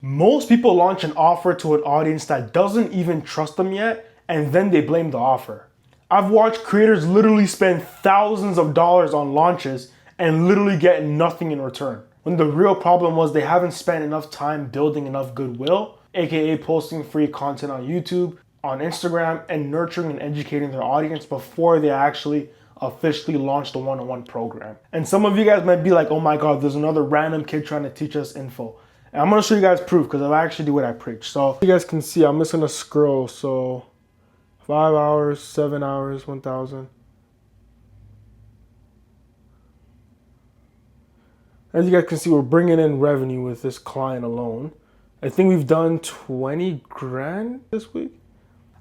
Most people launch an offer to an audience that doesn't even trust them yet, and then they blame the offer. I've watched creators literally spend thousands of dollars on launches and literally get nothing in return, when the real problem was they haven't spent enough time building enough goodwill, aka posting free content on YouTube, on Instagram, and nurturing and educating their audience before they actually officially launched the one-on-one program. And some of you guys might be like, oh my God, there's another random kid trying to teach us info. And I'm gonna show you guys proof because I actually do what I preach. So you guys can see, I'm just gonna scroll. So 5 hours, 7 hours, 1,000. As you guys can see, we're bringing in revenue with this client alone. I think we've done 20 grand this week.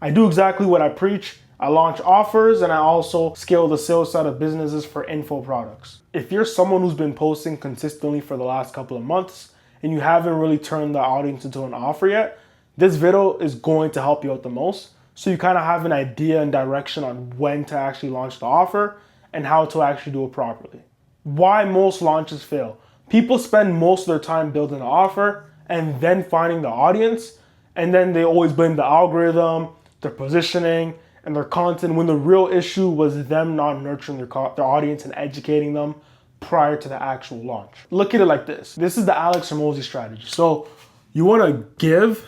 I do exactly what I preach. I launch offers and I also scale the sales side of businesses for info products. If you're someone who's been posting consistently for the last couple of months and you haven't really turned the audience into an offer yet, this video is going to help you out the most. So you kind of have an idea and direction on when to actually launch the offer and how to actually do it properly. Why most launches fail. People spend most of their time building an offer and then finding the audience, and then they always blame the algorithm, their positioning, and their content, when the real issue was them not nurturing their audience and educating them prior to the actual launch. Look at it like this. This is the Alex Hormozi strategy. So you want to give.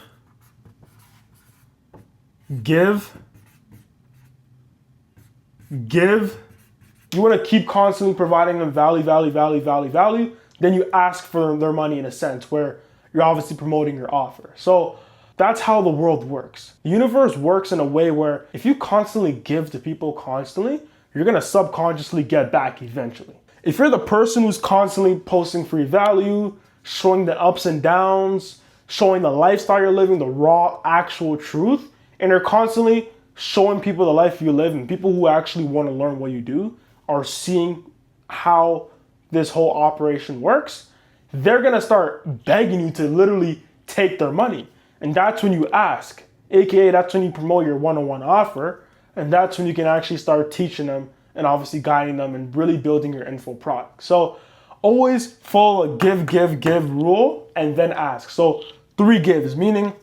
You want to keep constantly providing them value. Then you ask for their money in a sense where you're obviously promoting your offer. So that's how the world works. The universe works in a way where if you constantly give to people constantly, you're gonna subconsciously get back eventually. If you're the person who's constantly posting free value, showing the ups and downs, showing the lifestyle you're living, the raw, actual truth, and you're constantly showing people the life you live, and people who actually want to learn what you do are seeing how this whole operation works, they're gonna start begging you to literally take their money. And that's when you ask, aka that's when you promote your one-on-one offer, and that's when you can actually start teaching them and obviously guiding them and really building your info product. So always follow a give rule and then ask. So 3 gives, meaning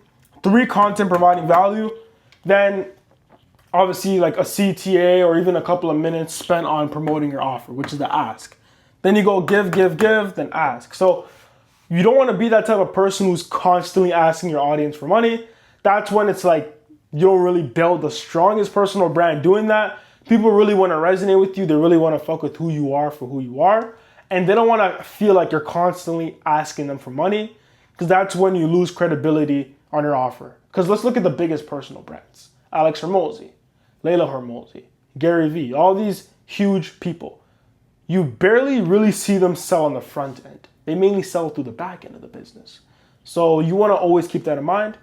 3 content providing value, then obviously like a CTA or even a couple of minutes spent on promoting your offer, which is the ask. Then you go give, then ask. So you don't want to be that type of person who's constantly asking your audience for money. That's when it's like you don't really build the strongest personal brand doing that. People really want to resonate with you. They really want to fuck with who you are for who you are. And they don't want to feel like you're constantly asking them for money, because that's when you lose credibility on your offer. Because let's look at the biggest personal brands. Alex Hormozi, Layla Hormozi, Gary Vee, all these huge people. You barely really see them sell on the front end. They mainly sell through the back end of the business. So you want to always keep that in mind.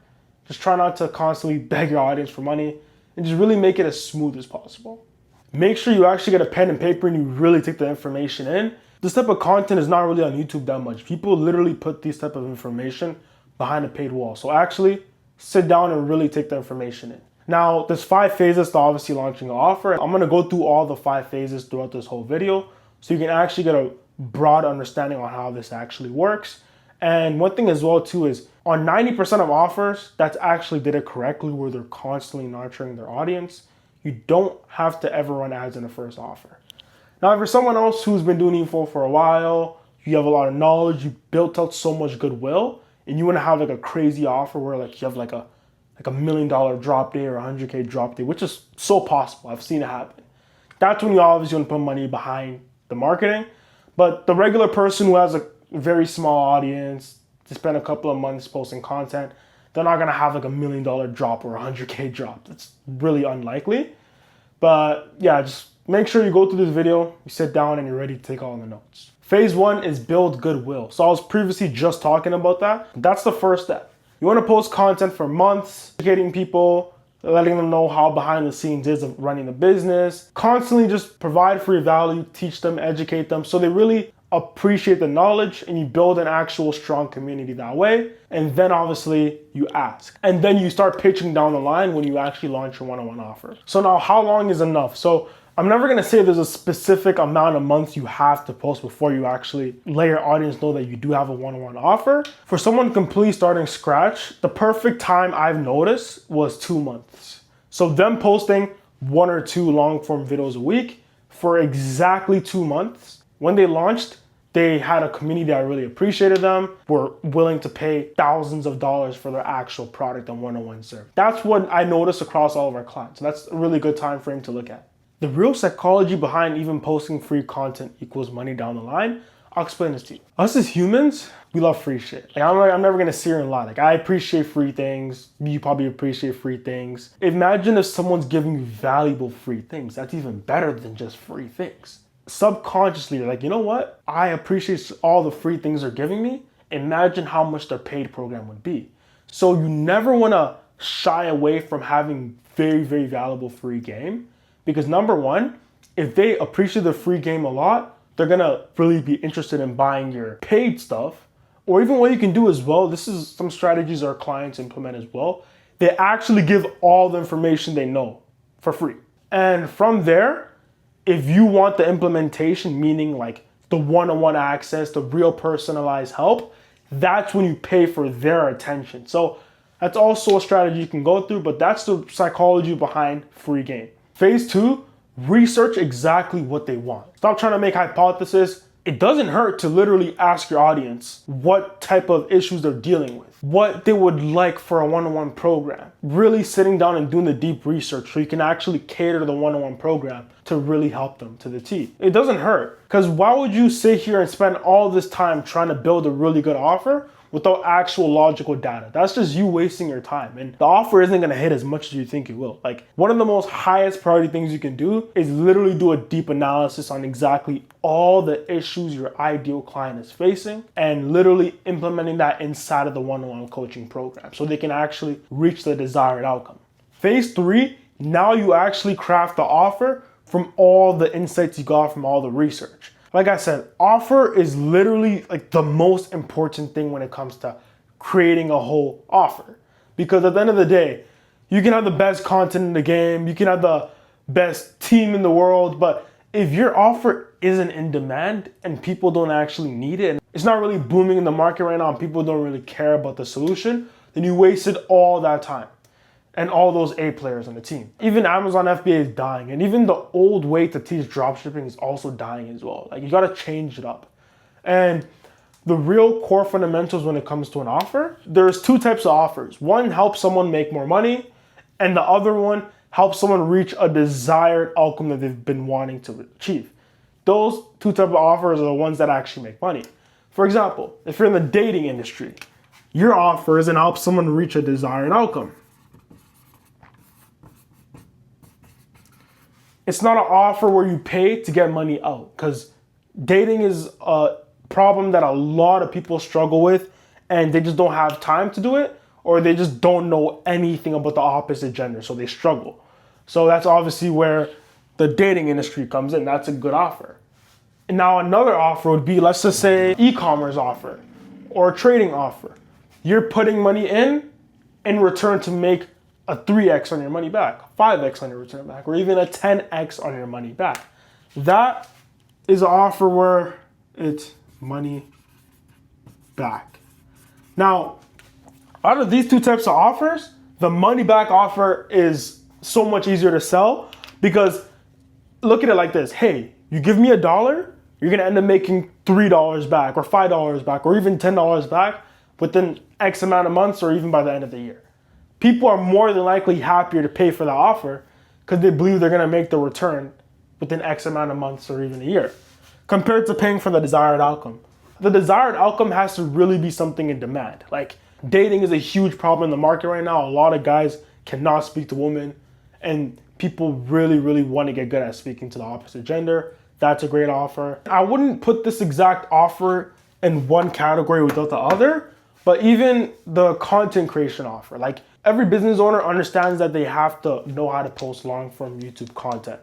Just try not to constantly beg your audience for money and just really make it as smooth as possible. Make sure you actually get a pen and paper and you really take the information in. This type of content is not really on YouTube that much. People literally put this type of information behind a paid wall. So actually sit down and really take the information in. Now, there's 5 phases to obviously launching an offer. I'm gonna go through all the 5 phases throughout this whole video so you can actually get a broad understanding on how this actually works. And one thing as well too is on 90% of offers that's actually did it correctly, where they're constantly nurturing their audience, you don't have to ever run ads in the first offer. Now, if you're someone else who's been doing info for a while, you have a lot of knowledge, you built out so much goodwill, and you want to have like a crazy offer where like you have like a $1 million drop day or $100K drop day, which is so possible. I've seen it happen. That's when you obviously want to put money behind the marketing. But the regular person who has a very small audience, to spend a couple of months posting content, they're not gonna have like $1 million drop or $100K drop. That's really unlikely. But yeah, just make sure you go through this video, you sit down and you're ready to take all the notes. Phase 1 is build goodwill. So I was previously just talking about that. That's the first step. You wanna post content for months, educating people, letting them know how behind the scenes is of running the business. Constantly just provide free value, teach them, educate them, so they really appreciate the knowledge, and you build an actual strong community that way. And then obviously you ask. And then you start pitching down the line when you actually launch your one-on-one offer. So now how long is enough? So I'm never gonna say there's a specific amount of months you have to post before you actually let your audience know that you do have a one-on-one offer. For someone completely starting scratch, the perfect time I've noticed was 2 months. So them posting 1 or 2 long form videos a week for exactly 2 months. When they launched, they had a community that really appreciated them, were willing to pay thousands of dollars for their actual product and one-on-one service. That's what I noticed across all of our clients. So that's a really good time frame to look at. The real psychology behind even posting free content equals money down the line, I'll explain this to you. Us as humans, we love free shit. I'm never gonna sit here and lie. I appreciate free things. You probably appreciate free things. Imagine if someone's giving you valuable free things. That's even better than just free things. Subconsciously, you're like, you know what? I appreciate all the free things they're giving me. Imagine how much their paid program would be. So you never wanna shy away from having very, very valuable free game. Because number one, if they appreciate the free game a lot, they're gonna really be interested in buying your paid stuff. Or even what you can do as well, this is some strategies our clients implement as well. They actually give all the information they know for free. And from there, if you want the implementation, meaning like the one-on-one access, the real personalized help, that's when you pay for their attention. So that's also a strategy you can go through, but that's the psychology behind free game. Phase 2, research exactly what they want. Stop trying to make hypotheses. It doesn't hurt to literally ask your audience what type of issues they're dealing with, what they would like for a one-on-one program. Really sitting down and doing the deep research so you can actually cater to the one-on-one program to really help them to the T. It doesn't hurt, because why would you sit here and spend all this time trying to build a really good offer without actual logical data? That's just you wasting your time, and the offer isn't gonna hit as much as you think it will. Like, one of the most highest priority things you can do is literally do a deep analysis on exactly all the issues your ideal client is facing and literally implementing that inside of the one-on-one coaching program so they can actually reach the desired outcome. Phase 3, now you actually craft the offer from all the insights you got from all the research. Like I said, offer is literally like the most important thing when it comes to creating a whole offer. Because at the end of the day, you can have the best content in the game, you can have the best team in the world, but if your offer isn't in demand and people don't actually need it, and it's not really booming in the market right now and people don't really care about the solution, then you wasted all that time and all those A players on the team. Even Amazon FBA is dying, and even the old way to teach dropshipping is also dying as well. Like, you gotta change it up. And the real core fundamentals when it comes to an offer, there's 2 types of offers. One helps someone make more money, and the other one helps someone reach a desired outcome that they've been wanting to achieve. Those 2 types of offers are the ones that actually make money. For example, if you're in the dating industry, your offer is to help someone reach a desired outcome. It's not an offer where you pay to get money out, because dating is a problem that a lot of people struggle with and they just don't have time to do it, or they just don't know anything about the opposite gender, so they struggle. So that's obviously where the dating industry comes in. That's a good offer. And now another offer would be, let's just say, e-commerce offer or a trading offer. You're putting money in return to make a 3x on your money back, 5x on your return back, or even a 10x on your money back. That is an offer where it's money back. Now, out of these 2 types of offers, the money back offer is so much easier to sell, because look at it like this. Hey, you give me $1, you're gonna end up making $3 back or $5 back or even $10 back within X amount of months or even by the end of the year. People are more than likely happier to pay for the offer because they believe they're gonna make the return within X amount of months or even a year, compared to paying for the desired outcome. The desired outcome has to really be something in demand. Like, dating is a huge problem in the market right now. A lot of guys cannot speak to women, and people really, really want to get good at speaking to the opposite gender. That's a great offer. I wouldn't put this exact offer in one category without the other, but even the content creation offer. Like, every business owner understands that they have to know how to post long form YouTube content.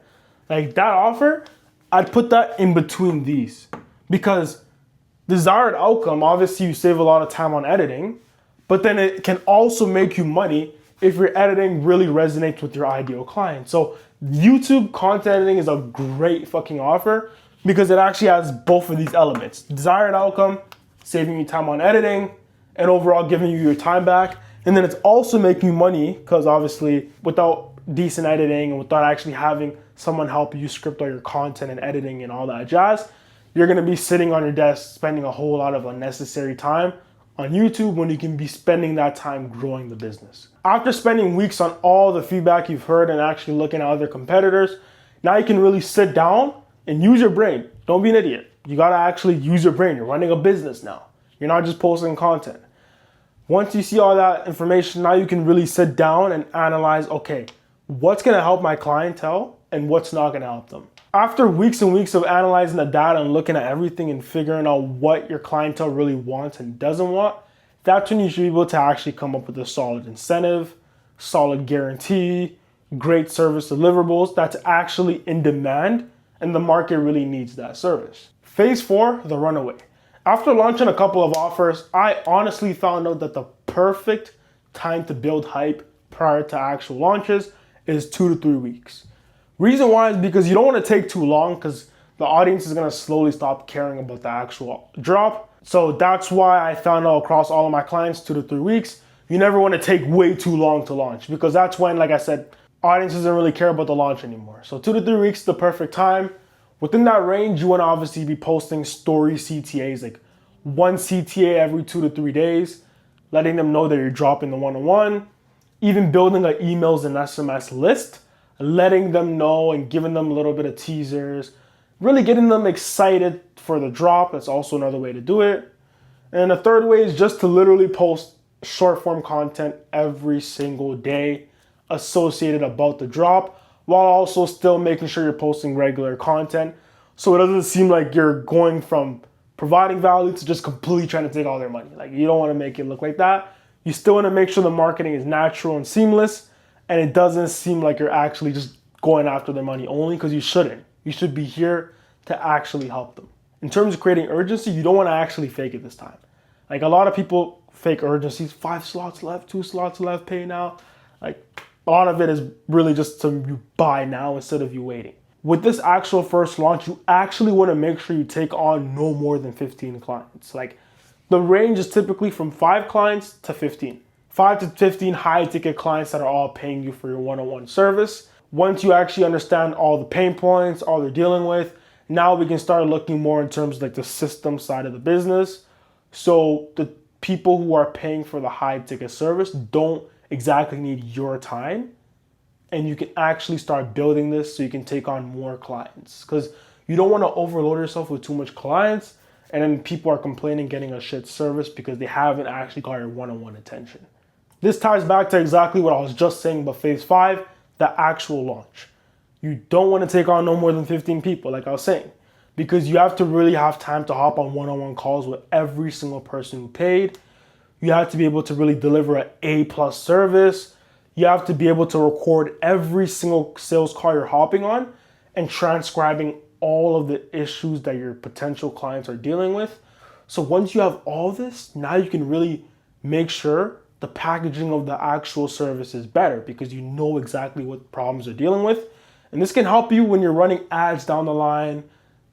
Like, that offer, I'd put that in between these, because desired outcome, obviously you save a lot of time on editing, but then it can also make you money if your editing really resonates with your ideal client. So YouTube content editing is a great fucking offer because it actually has both of these elements. Desired outcome, saving you time on editing, and overall giving you your time back. And then it's also making you money because obviously without decent editing and without actually having someone help you script all your content and editing and all that jazz, you're gonna be sitting on your desk spending a whole lot of unnecessary time on YouTube when you can be spending that time growing the business. After spending weeks on all the feedback you've heard and actually looking at other competitors, now you can really sit down and use your brain. Don't be an idiot. You gotta actually use your brain. You're running a business now. You're not just posting content. Once you see all that information, now you can really sit down and analyze, okay, what's gonna help my clientele and what's not gonna help them. After weeks and weeks of analyzing the data and looking at everything and figuring out what your clientele really wants and doesn't want, that's when you should be able to actually come up with a solid incentive, solid guarantee, great service deliverables that's actually in demand and the market really needs that service. Phase 4, the runaway. After launching a couple of offers, I honestly found out that the perfect time to build hype prior to actual launches is 2 to 3 weeks. Reason why is because you don't want to take too long because the audience is going to slowly stop caring about the actual drop. So that's why I found out across all of my clients 2 to 3 weeks. You never want to take way too long to launch because that's when, like I said, audience doesn't really care about the launch anymore. So 2 to 3 weeks is the perfect time. Within that range, you want to obviously be posting story CTAs, like 1 CTA every 2 to 3 days, letting them know that you're dropping the one-on-one, even building an emails and SMS list, letting them know and giving them a little bit of teasers, really getting them excited for the drop. That's also another way to do it. And the third way is just to literally post short form content every single day associated about the drop, while also still making sure you're posting regular content so it doesn't seem like you're going from providing value to just completely trying to take all their money. Like, you don't want to make it look like that. You still want to make sure the marketing is natural and seamless and it doesn't seem like you're actually just going after their money only, because you shouldn't. You should be here to actually help them. In terms of creating urgency, you don't want to actually fake it this time. Like, a lot of people fake urgencies, 5 slots left, 2 slots left, pay now. Like, a lot of it is really just to you buy now instead of you waiting. With this actual first launch, you actually want to make sure you take on no more than 15 clients. Like, the range is typically from 5 clients to 15. 5 to 15 high ticket clients that are all paying you for your one-on-one service. Once you actually understand all the pain points, all they're dealing with, now we can start looking more in terms of like the system side of the business. So the people who are paying for the high ticket service don't exactly need your time, and you can actually start building this so you can take on more clients, because you don't want to overload yourself with too much clients and then people are complaining getting a shit service because they haven't actually got your one-on-one attention. This ties back to exactly what I was just saying about phase 5, the actual launch. You don't want to take on no more than 15 people, like I was saying, because you have to really have time to hop on one-on-one calls with every single person who paid. You have to be able to really deliver an A+ service. You have to be able to record every single sales call you're hopping on and transcribing all of the issues that your potential clients are dealing with. So once you have all this, now you can really make sure the packaging of the actual service is better because you know exactly what problems they're dealing with. And this can help you when you're running ads down the line,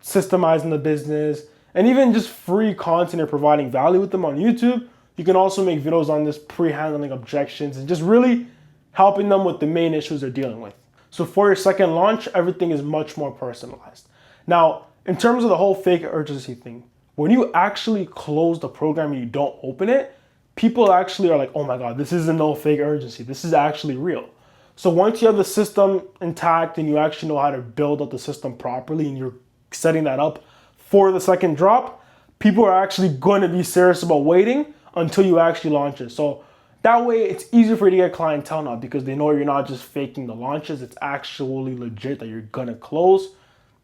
systemizing the business, and even just free content or providing value with them on YouTube. You can also make videos on this, pre-handling objections and just really helping them with the main issues they're dealing with. So for your second launch, everything is much more personalized. Now, in terms of the whole fake urgency thing, when you actually close the program and you don't open it, people actually are like, oh my God, this isn't no fake urgency. This is actually real. So once you have the system intact and you actually know how to build up the system properly and you're setting that up for the second drop, people are actually going to be serious about waiting until you actually launch it. So that way it's easier for you to get clientele now because they know you're not just faking the launches. It's actually legit that you're going to close.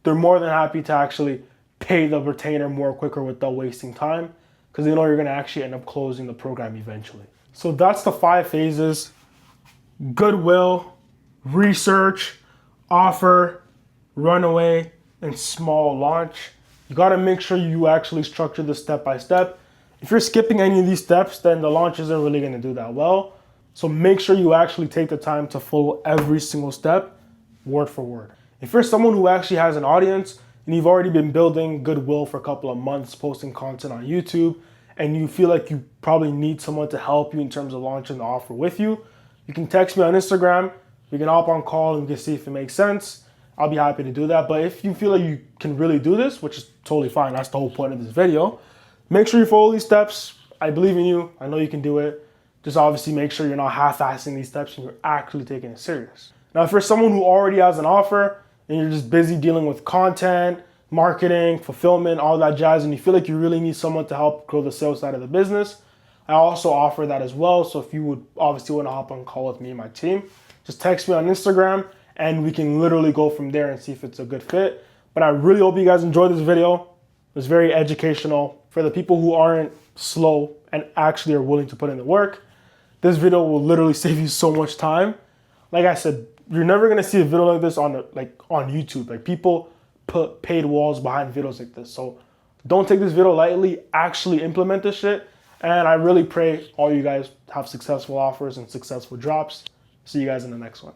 They're more than happy to actually pay the retainer more quicker without wasting time, because they know you're going to actually end up closing the program eventually. So that's the 5 phases: goodwill, research, offer, runaway, and small launch. You got to make sure you actually structure this step by step. If you're skipping any of these steps, then the launch isn't really going to do that well. So make sure you actually take the time to follow every single step, word for word. If you're someone who actually has an audience and you've already been building goodwill for a couple of months, posting content on YouTube, and you feel like you probably need someone to help you in terms of launching the offer with you, you can text me on Instagram. We can hop on call and we can see if it makes sense. I'll be happy to do that. But if you feel like you can really do this, which is totally fine, that's the whole point of this video, make sure you follow these steps. I believe in you. I know you can do it. Just obviously make sure you're not half-assing these steps and you're actually taking it serious. Now, if you're someone who already has an offer and you're just busy dealing with content, marketing, fulfillment, all that jazz, and you feel like you really need someone to help grow the sales side of the business, I also offer that as well. So if you would obviously want to hop on a call with me and my team, just text me on Instagram and we can literally go from there and see if it's a good fit. But I really hope you guys enjoyed this video. It was very educational for the people who aren't slow and actually are willing to put in the work. This video will literally save you so much time. Like I said, you're never gonna see a video like this on YouTube. Like, people put paid walls behind videos like this. So don't take this video lightly, actually implement this shit. And I really pray all you guys have successful offers and successful drops. See you guys in the next one.